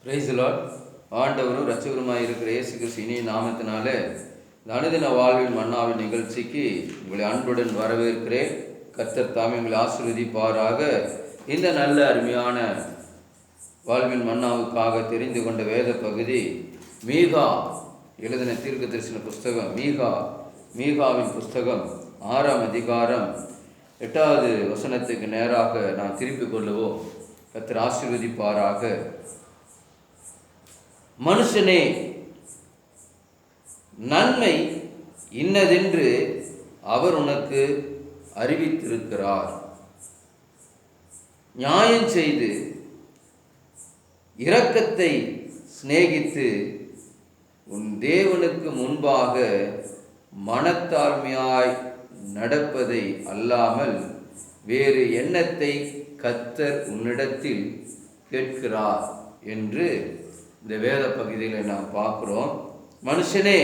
Praise the Lord. ஆண்டவரும் இரட்சகருமாய் இருக்கிற இயேசு கிறிஸ்து இனிய நாமத்தினாலே இந்த அனுதின வாழ்வின் மன்னாவின் நிகழ்ச்சிக்கு உங்களை அன்புடன் வரவேற்கிறேன். கர்த்தர் தாமே உங்களை ஆசீர்வதிப்பாராக. இந்த நல்ல அருமையான வாழ்வின் மன்னாவுக்காக தெரிந்து கொண்ட வேத பகுதி மீகா எழுதின தீர்க்க தரிசன புஸ்தகம். மீகாவின் புஸ்தகம் 6ஆம் அதிகாரம் 8வது வசனத்துக்கு நேராக நாம் திருப்பிக் கொள்ளுவோம். கர்த்தர் ஆசீர்வதிப்பாராக. மனுஷனே, நன்மை இன்னதென்று அவர் உனக்கு அறிவித்திருக்கிறார். நியாயம் செய்து இரக்கத்தை சிநேகித்து உன் தேவனுக்கு முன்பாக மனத்தாழ்மையாய் நடப்பதை அல்லாமல் வேறு எண்ணத்தை கர்த்தர் உன்னிடத்தில் கேட்கிறார் என்று இந்த வேத பகுதியில் நாம் பார்க்கிறோம். மனுஷனே,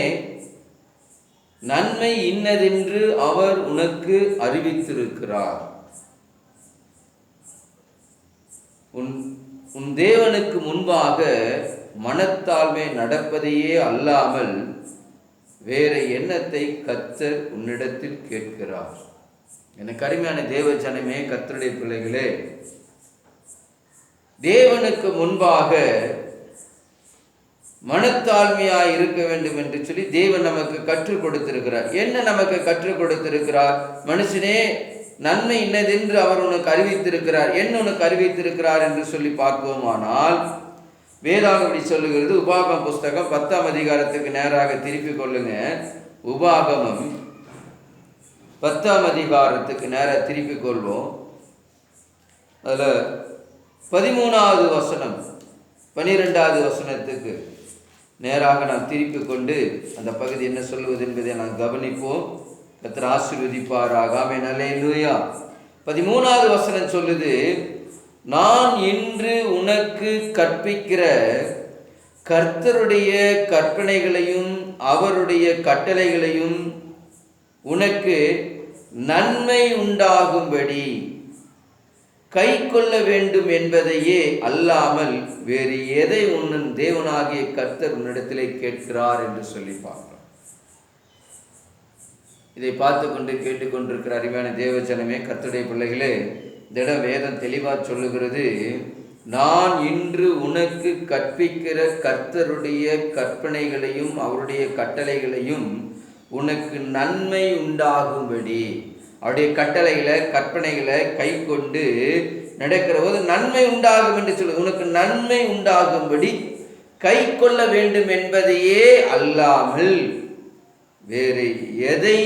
நன்மை இன்னதென்று அவர் உனக்கு அறிவித்திருக்கிறார். உன் தேவனுக்கு முன்பாக மனத்தாழ்மை நடப்பதையே அல்லாமல் வேற எண்ணத்தை கர்த்தர் உன்னிடத்தில் கேட்கிறார். எனக்கு அருமையான தேவ ஜனமே, கர்த்தருடைய பிள்ளைகளே, தேவனுக்கு முன்பாக மனத்தாழ்மையாய் இருக்க வேண்டும் என்று சொல்லி தேவன் நமக்கு கற்றுக் கொடுத்திருக்கிறார். என்ன நமக்கு கற்றுக் கொடுத்திருக்கிறார்? மனுஷனே, நன்மை இன்னதென்று அவர் உனக்கு அறிவித்திருக்கிறார். என்ன உனக்கு அறிவித்திருக்கிறார் என்று சொல்லி பார்ப்போமானால், வேதாகமடி சொல்லுகிறது. உபாகமம் புஸ்தகம் 10ஆம் அதிகாரத்துக்கு நேராக திருப்பிக் கொள்ளுங்க. உபாகமம் 10ஆம் அதிகாரத்துக்கு நேராக திருப்பிக் கொள்வோம். அதில் 13வது வசனம் 12வது வசனத்துக்கு நேராக நாம் திருப்பி கொண்டு அந்த பகுதி என்ன சொல்லுவது என்பதை நாம் கவனிப்போம். கர்த்தர் ஆசீர்வதிப்பாராக. ஆமென். அல்லேலூயா. 13வது வசனம் சொல்லுது, நான் இன்று உனக்கு கற்பிக்கிற கர்த்தருடைய கற்பனைகளையும் அவருடைய கட்டளைகளையும் உனக்கு நன்மை உண்டாகும்படி கை கொள்ள வேண்டும் என்பதையே அல்லாமல் வேறு எதை உன் தேவனாகிய கர்த்தர் உன்னிடத்திலே கேட்கிறார் என்று சொல்லி பார்க்கிறோம். இதை பார்த்து கொண்டு கேட்டுக்கொண்டிருக்கிற அருமையான தேவஜனமே, கர்த்தருடைய பிள்ளைகளே, இந்த இடம் வேதம் தெளிவாக சொல்லுகிறது. நான் இன்று உனக்கு கற்பிக்கிற கர்த்தருடைய கற்பனைகளையும் அவருடைய கட்டளைகளையும் உனக்கு நன்மை உண்டாகும்படி, அவருடைய கட்டளைகளை கற்பனைகளை கை கொண்டு நடக்கிற போது நன்மை உண்டாகும் என்று சொல்லு. உனக்கு நன்மை உண்டாகும்படி கை கொள்ள வேண்டும் என்பதையே அல்லாமல் வேறு எதை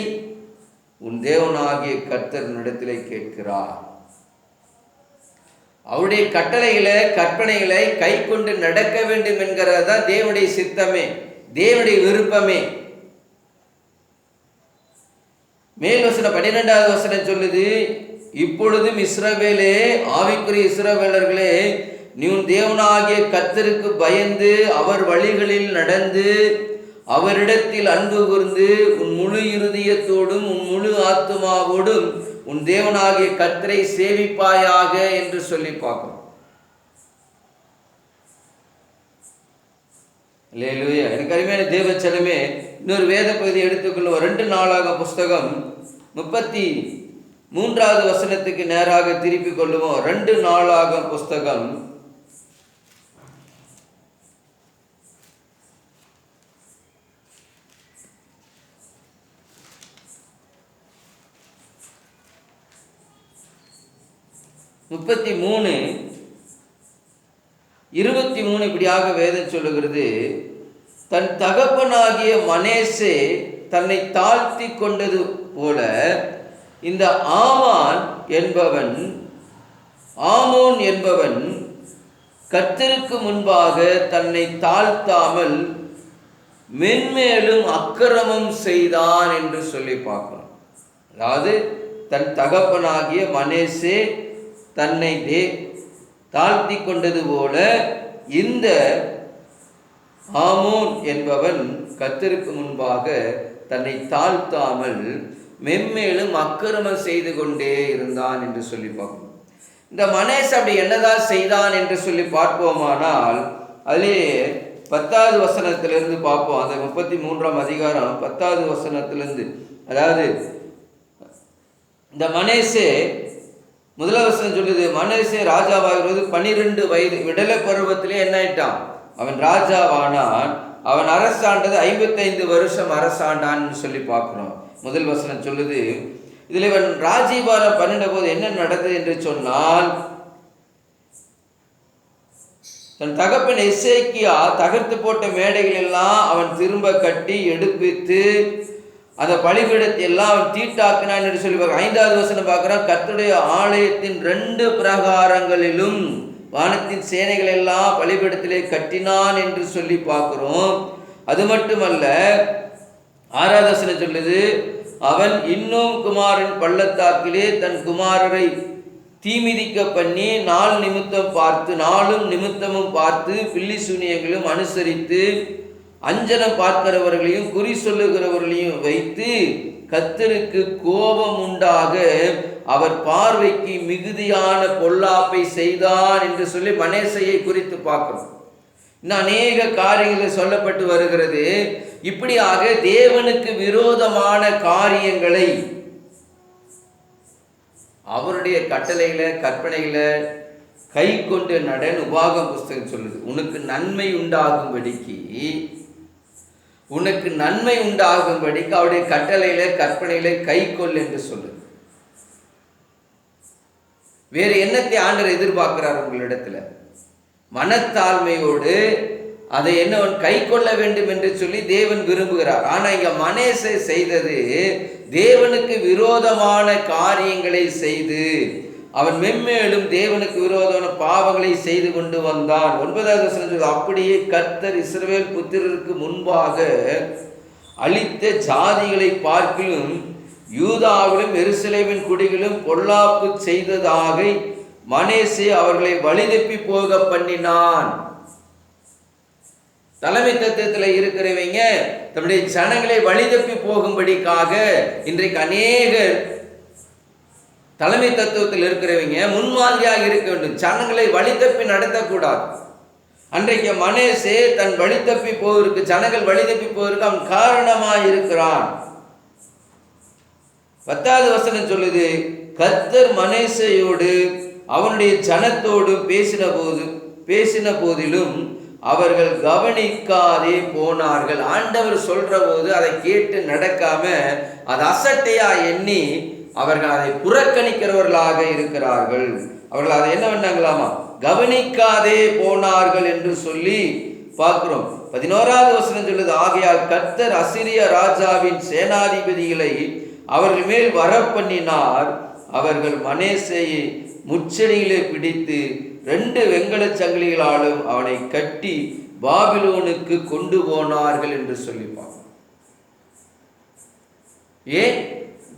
உன் தேவனாகிய கர்த்தர் இடத்திலே கேட்கிறார். அவருடைய கட்டளைகளை கற்பனைகளை கை கொண்டு நடக்க வேண்டும் என்கிறதா தேவனுடைய சித்தமே, தேவனுடைய விருப்பமே. மேல் வசனம் 12வது வசனம் சொல்லுது, இப்பொழுதும் இஸ்ரவேலே, ஆவிக்குரிய இஸ்ரவேலர்களே, நீ உன் தேவனாகிய கர்த்தருக்கு பயந்து அவர் வழிகளில் நடந்து அவரிடத்தில் அன்பு கூர்ந்து உன் முழு இருதயத்தோடும் உன் முழு ஆத்துமாவோடும் உன் தேவனாகிய கர்த்தரை சேவிப்பாயாக என்று சொல்லி பார்க்கிறோம். அல்லேலூயா. எனக்கு அருமையான தேவச்சனமே, இன்னொரு வேத பகுதியை எடுத்துக்கொள்ளுவோம். 2 நாளாகமம் புஸ்தகம் 33வது வசனத்துக்கு நேராக திருப்பிக் கொள்ளுவோம். 2 நாளாகமம் புஸ்தகம் 33:23 இப்படியாக வேதம் சொல்லுகிறது. தன் தகப்பனாகிய மனேசே தன்னை தாழ்த்தி கொண்டது போல இந்த ஆமோன் என்பவன் கர்த்தருக்கு முன்பாக தன்னை தாழ்த்தாமல் மென்மேலும் அக்கிரமம் செய்தான் என்று சொல்லி பார்க்கணும். அதாவது தன் தகப்பனாகிய மனேசே தன்னை தாழ்த்தி கொண்டது போல இந்த ஆமோன் என்பவன் கர்த்தருக்கு முன்பாக தன்னை தாழ்த்தாமல் மென்மேலும் அக்கிரமம் செய்து கொண்டே இருந்தான் என்று சொல்லி பார்க்கணும். இந்த மனேஸ் அப்படி என்னதான் செய்தான் என்று சொல்லி பார்ப்போமானால், அதிலே 10வது வசனத்திலிருந்து பார்ப்போம். அந்த 33ஆம் அதிகாரம் 10வது வசனத்திலிருந்து. அதாவது இந்த மனேசே, முதலாவது வசனம் சொல்லுது, மனேசே ராஜாவாகிறது 12 வயது விடலை பருவத்திலே என்ன ஆயிட்டான், அவன் ராஜாவானான். அவன் அரசாண்டது 55 வருஷம் அரசாண்டான்னு சொல்லி பார்க்கிறோம். முதல் வசனம் சொல்லுது. இதில் இவன் ராஜ்யபாரம் பண்ணின போது என்ன நடந்தது என்று சொன்னால், தன் தகப்பன் எசேக்கியா தகர்த்து போட்ட மேடைகள் எல்லாம் அவன் திரும்ப கட்டி எடுப்பித்து அந்த பலிபீடத்தை எல்லாம் அவன் தீட்டாக்கினான் என்று சொல்லி பார்க்க. 5வது வசனம் பார்க்கிறான், கர்த்தருடைய ஆலயத்தின் 2 பிரகாரங்களிலும் வானத்தின் சேனைகள் எல்லாம் பலிபீடத்திலே கட்டினான் என்று சொல்லி பார்க்கிறோம். அது மட்டுமல்ல, 6வது வசனம் சொல்லுது, அவன் இன்னும் குமாரன் பள்ளத்தாக்கிலே தன் குமாரரை தீமிதிக்க பண்ணி நாளும் நிமித்தமும் பார்த்து பில்லி சூனியங்களும் அனுசரித்து அஞ்சனம் பார்க்கிறவர்களையும் குறி சொல்லுகிறவர்களையும் வைத்து கர்த்தருக்கு கோபம் உண்டாக அவர் பார்வைக்கு மிகுதியான பொல்லாப்பை செய்தான் என்று சொல்லி மனேசையை குறித்து பார்க்கிறோம். இன்னும் அநேக காரியங்கள் சொல்லப்பட்டு வருகிறது. இப்படியாக தேவனுக்கு விரோதமான காரியங்களை அவருடைய கட்டளைகளை கற்பனைகளை கை கொண்டு நடன் உபாகம் புஸ்தகம் சொல்லுது. உனக்கு நன்மை உண்டாகும்படிக்கு அவருடைய கட்டளையில கற்பனைகளை கை கொள் என்று சொல்லுது. வேறு என்னத்தை ஆண்டவர் எதிர்பார்க்கிறார் உங்களிடத்துல? மனத்தாழ்மையோடு அதை என்னவன் கை கொள்ள வேண்டும் என்று சொல்லி தேவன் விரும்புகிறார். ஆனா இங்க மனேசே செய்தது தேவனுக்கு விரோதமான காரியங்களை செய்து அவன் மென்மேலும் தேவனுக்கு விரோதமான பாவங்களை செய்து கொண்டு வந்தான். 9வது வசனம், அப்படியே கர்த்தர் இஸ்ரவேல் புத்திரருக்கு முன்பாக அழித்த ஜாதிகளை பார்க்கிலும் யூதாவிலும் எருசலேமின் குடிகளும் பொல்லாப்பு செய்ததாக மனேசே அவர்களை வழிதப்பி போக பண்ணினான். தலைமை தத்துவத்தில் இருக்கிறவங்க தன்னுடைய ஜனங்களை வழிதப்பி போகும்படிக்காக இன்றைக்கு அநேகர் தலைமை தத்துவத்தில் இருக்கிறவங்க முன்மாதிரியாக இருக்க வேண்டும். ஜனங்களை வழிதப்பி நடத்தக்கூடாது. அன்றைக்கு மனேசே தன் வழிதப்பி போவதற்கு, ஜனங்கள் வழிதப்பி போவதற்கு அவன் காரணமாக இருக்கிறான். 10வது வசனம் சொல்லுது, கர்த்தர் மனேசையோடு அவனுடைய ஜனத்தோடு பேசின போதிலும் அவர்கள் கவனிக்காதே போனார்கள். ஆண்டவர் சொல்ற போது அதை கேட்டு நடக்காம அது அசட்டையா எண்ணி அவர்கள் அதை புறக்கணிக்கிறவர்களாக இருக்கிறார்கள். அவர்கள் அதை என்ன பண்ணாங்களாமா, கவனிக்காதே போனார்கள் என்று சொல்லி பார்க்கிறோம். 11வது வசனம் சொல்லுது, ஆகையால் கர்த்தர் அசிரிய ராஜாவின் சேனாதிபதிகளை அவர்கள் மேல் வரப்பண்ணினார். அவர்கள் மனேசையை முச்சடியிலே பிடித்து 2 வெண்கலச் சங்கிலிகளாலும் அவனை கட்டி பாபிலோனுக்கு கொண்டு போனார்கள் என்று சொல்லி பார்க்கிறோம். ஏன்?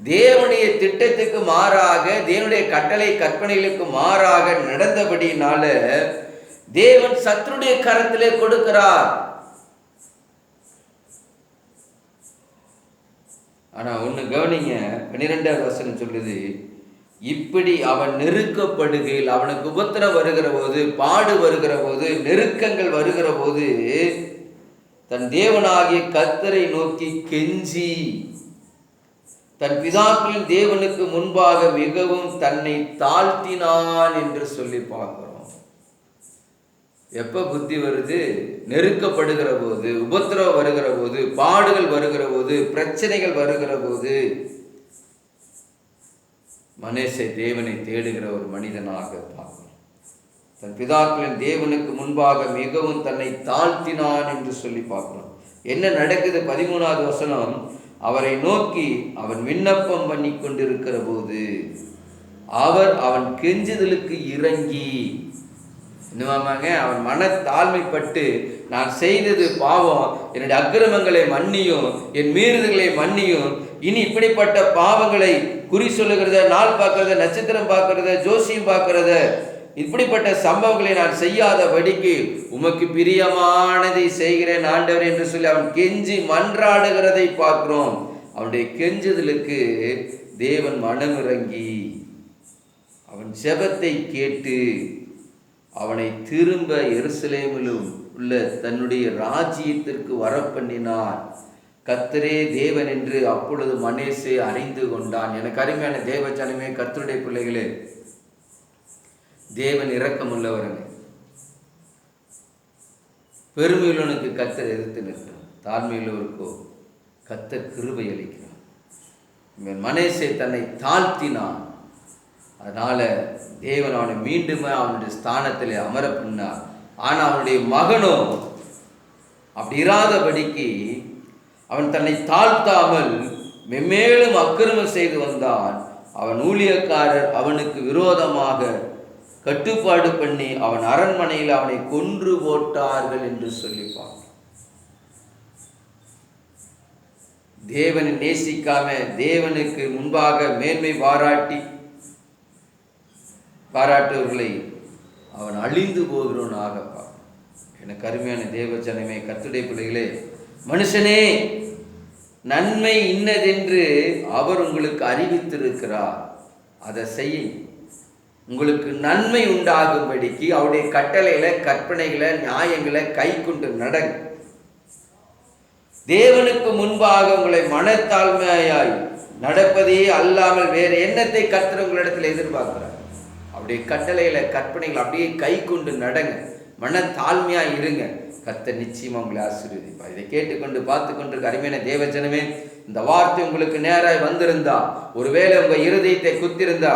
தேவனுடைய திட்டத்துக்கு மாறாக, தேவனுடைய கட்டளை கற்பனைகளுக்கு மாறாக நடந்தபடினால தேவன் சத்துருடைய கரத்திலே கொடுக்கிறார். ஆனா ஒண்ணு கவனிங்க, 12வது வசனம் சொல்லுது, இப்படி அவன் நெருக்கப்படுகையில், அவனுக்கு உபத்திரம் வருகிற போது, பாடு வருகிற போது, நெருக்கங்கள் வருகிற போது தன் தேவனாகிய கர்த்தரை நோக்கி கெஞ்சி தன் பிதாக்களின் தேவனுக்கு முன்பாக மிகவும் தன்னை தாழ்த்தினான் என்று சொல்லி பார்க்கிறோம். எப்ப புத்தி வருது? நெருக்கப்படுகிற போது, உபத்திரவம் வருகிற போது, பாடுகள் வருகிற போது, பிரச்சனைகள் வருகிற போது மனேசே தேவனை தேடுகிற ஒரு மனிதனாக பார்க்கிறோம். தன் பிதாக்களின் தேவனுக்கு முன்பாக மிகவும் தன்னை தாழ்த்தினான் என்று சொல்லி பார்க்கிறோம். என்ன நடக்குது? 13வது வசனம், அவரை நோக்கி அவன் விண்ணப்பம் பண்ணி கொண்டிருக்கிற போது அவன் கெஞ்சுதலுக்கு இறங்கி, என்னவாமாங்க, அவன் மன தாழ்மைப்பட்டு, நான் செய்தது பாவம், என்னுடைய அக்கிரமங்களை மன்னியும், என் மீறுதல்களை மன்னியும், இனி இப்படிப்பட்ட பாவங்களை குறி சொல்லுகிறத, நாள் பார்க்கறத, நட்சத்திரம் பார்க்கறத, ஜோசியம் பார்க்கறத, இப்படிப்பட்ட சம்பவங்களை நான் செய்யாதபடிக்கு உமக்கு பிரியமானதை செய்கிறேன் ஆண்டவர் என்று சொல்லி அவன் கெஞ்சி மன்றாடுகிறதை பார்க்கிறோம். அவனுடைய கெஞ்சுதலுக்கு தேவன் மனமிறங்கி அவன் ஜெபத்தை கேட்டு அவனை திரும்ப எருசலேமிலும் உள்ள தன்னுடைய ராஜ்யத்திற்கு வரப்பண்ணினார். கர்த்தரே தேவன் என்று அப்பொழுது மனேசே அறிந்து கொண்டான். எனக்கு அருமையான தேவ ஜனமே, கர்த்தருடைய பிள்ளைகளே, தேவன் இரக்கமுள்ளவருங்க. பெருமையுள்ளவனுக்கு கர்த்தர் எதிர்த்து நிற்கிறார், தாழ்மையுள்ளவருக்கோ கர்த்தர் கிருபை அளிக்கிறார். மனேசே தன்னை தாழ்த்தினான். அதனால தேவன் அவனை மீண்டும் அவனுடைய ஸ்தானத்தில் அமர பண்ணார். ஆனால் அவனுடைய மகனோ அப்படி இராதபடிக்கு அவன் தன்னை தாழ்த்தாமல் மென்மேலும் அக்கிரமம் செய்து வந்தான். அவன் ஊழியக்காரர் அவனுக்கு விரோதமாக கட்டுப்பாடு பண்ணி அவன் அரண்மனையில் அவனை கொன்று போட்டார்கள் என்று சொல்லிப்பான். தேவனை நேசிக்காம தேவனுக்கு முன்பாக மேன்மை பாராட்டுவர்களை அவன் அழிந்து போகிறவனாகப்பா. எனக்கு அருமையான தேவ ஜனமே, கர்த்தருடைய பிள்ளைகளே, மனுஷனே, நன்மை இன்னதென்று அவர் உங்களுக்கு அறிவித்திருக்கிறார், அதை செய்யுங்க. உங்களுக்கு நன்மை உண்டாகும்படிக்கு அவருடைய கட்டளையில, கற்பனைகளை, நியாயங்களை கை கொண்டு நடங்க. தேவனுக்கு முன்பாக உங்களை மனத்தாழ்மையாய் நடப்பதே அல்லாமல் வேறு எண்ணத்தை கர்த்தர் உங்களிடத்தில் எதிர்பார்க்கிறார். அவருடைய கட்டளையில, கற்பனைகள் அப்படியே கை கொண்டு நடங்க, மனத்தாழ்மையா இருங்க. கர்த்தர் நிச்சயமா உங்களை ஆசீர்வதிப்பார். இதை கேட்டுக்கொண்டு பார்த்து கொண்டிருக்க அருமையான தேவஜனமே, இந்த வார்த்தை உங்களுக்கு நேராய் வந்திருந்தா, ஒருவேளை உங்க இருதயத்தை குத்திருந்தா,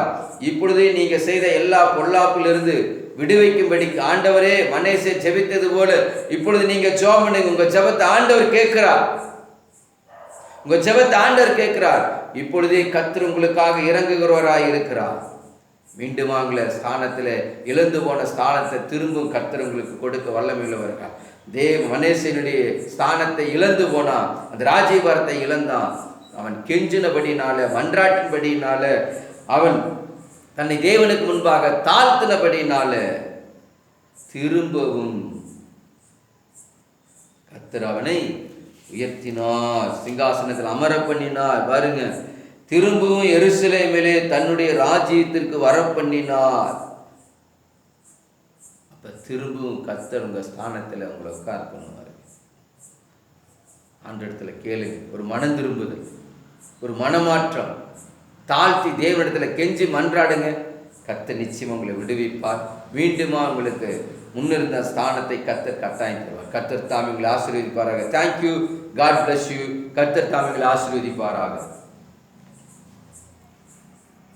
இப்பொழுதே நீங்க செய்த எல்லா பொல்லாப்பிலிருந்து விடுவிக்கும்படி ஆண்டவரே மனேசே ஜெபித்தது போல இப்பொழுது நீங்க ஜெபம் பண்ணுங்க. உங்க ஜெபத்தை ஆண்டவர் கேட்கிறார். உங்க ஜெபத்தை ஆண்டவர் கேட்கிறார். இப்பொழுதே கர்த்தர் உங்களுக்காக இறங்குகிறவராய் இருக்கிறார். மீண்டும் ஆங்கில ஸ்தானத்தில் இழந்து போன ஸ்தானத்தை திரும்பவும் கர்த்தர் உங்களுக்கு கொடுக்க வல்லமையுள்ளவர்கள். மனேசனுடைய ஸ்தானத்தை இழந்து போனான், அந்த ராஜ்யபாரத்தை இழந்தான். அவன் கெஞ்சினபடினால, மன்றாட்டின்படினால, அவன் தன்னை தேவனுக்கு முன்பாக தாழ்த்தினபடினால திரும்பவும் கர்த்தர் அவனை உயர்த்தினார், சிங்காசனத்தில் அமர பண்ணினார். பாருங்க, திரும்பவும் எருசலேமிலே தன்னுடைய ராஜ்யத்திற்கு வர பண்ணினார். அப்ப திரும்பவும் கர்த்தர் உங்க ஸ்தானத்தில் உங்களை உட்கார பண்ணுவார். ஆண்டவரிடத்துல கேளுங்க, ஒரு மனம் திரும்புதல், ஒரு மனமாற்றம், தாழ்த்தி தேவனிடத்துல கெஞ்சி மன்றாடுங்க. கர்த்தர் நிச்சயம் உங்களை விடுவிப்பார். மீண்டுமா உங்களுக்கு முன்னிருந்த ஸ்தானத்தை கர்த்தர் கட்டாயம் தருவார். கர்த்தர் தாம் உங்களை ஆசீர்வதிப்பாராக. தேங்க்யூ. God bless you. கர்த்தர் தாம் உங்களை ஆசீர்வதிப்பாராக.